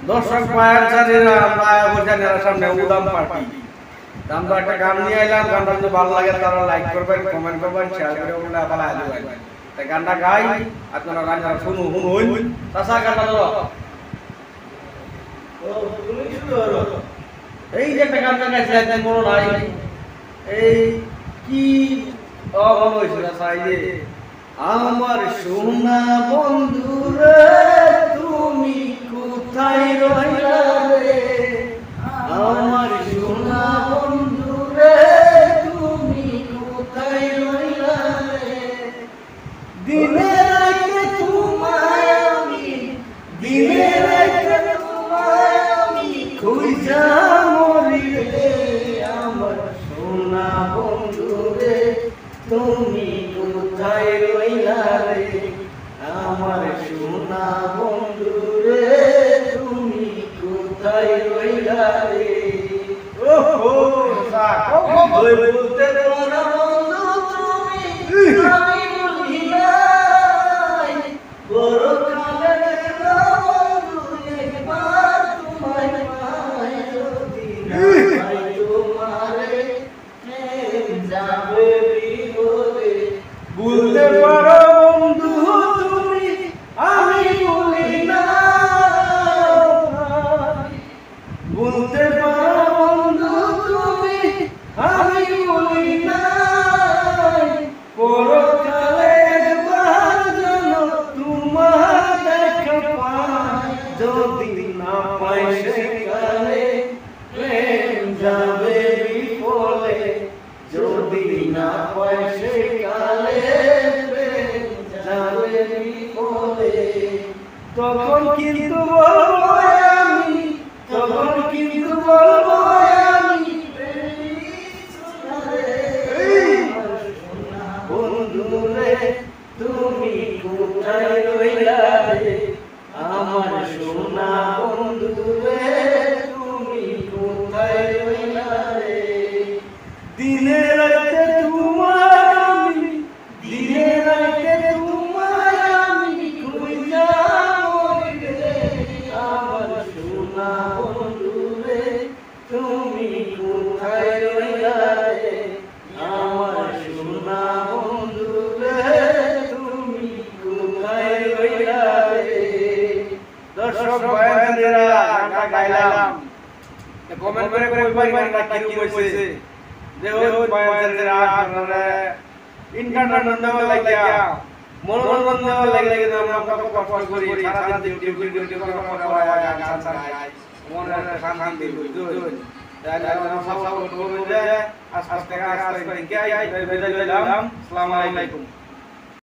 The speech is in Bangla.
দর্শক ভাইয়ের জানেরা মায়া বোঝানেরা সামনে উদাম পার্টি আমরা একটা গান নিয়ে এলাম। গানটা যদি ভালো লাগে তারা লাইক করবেন, কমেন্ট করবেন, শেয়ার করে ওগুলো আবার দেবেন। তাই গানটা গাই, আপনারা গানটা শুনুন। চাচা গানটা ধরো, তুমি শুরু করো। এই যে একটা গান গাইছে একদম বড় নাই, এই কি মনে হয়েছিল চাই যে আমার সোনা বন্ধু রে তুমি কোথায় রইলা রে, আমার সোনা বন্ধু রে তুমি কোথায় রইলা রে, দিনে রাতে তোমায় আমি, দিনে রাতে তোমায় আমি খুঁজা মরি রে, আমার সোনা বন্ধু রে তুমি কোথায় রইলা রে, আমার সোনা বন্ধু রে তুমি কোথায় রইলা রে। ওহো বলতে পারো বন্ধু তুমি আমি বলি নাই, বড় কালে না বন্ধু একবার তোমায় পাই, যদি না পাই তোমারে যাবে বিপদে। বলতে পারো বন্ধু তুমি আমি বলি না, বলতে পারো বন্ধু তুমি আমি বলি না, পরকালে একবার যেন তোমার দেখা পাই, যদি না পাই সেকালে প্রেম যাবে বিফলে, যদি না পাই সেকালে প্রেম যাবে বিফলে। তখন কিন্তু বলবো আমি, তখন কিন্তু বলবো আমি বন্ধু রে তুমি কোথায় রইলা রে, আমার সোনা বন্ধু রে তুমি কোথায় রইলা রে, দিনে রাতে তোমায় আমি, দিনে রাতে তোমায় আমি খুঁজা মরি রে, আমার সোনা বন্ধু রে তুমি কোথায় রইলা রে, আমার সোনা বন্ধু রে তুমি কোথায় রইলা রে। দর্শক ভাইয়েরা গানটা গাইলাম, কমেন্ট করে কইবেন গানটা কি হইছে। দেখুন ভাইয়েরা আপনারা ইন্টারনেট দেওয়া লাগিয়া মনোরঞ্জন দেওয়া লাগে, আমরা কত কষ্ট করি সারা দিন ডিউটি করে গান গাই মনে শান্তি বুঝুন। তাহলে আমরা সব করব যে আস্তে আস্তে আসসালামু আলাইকুম।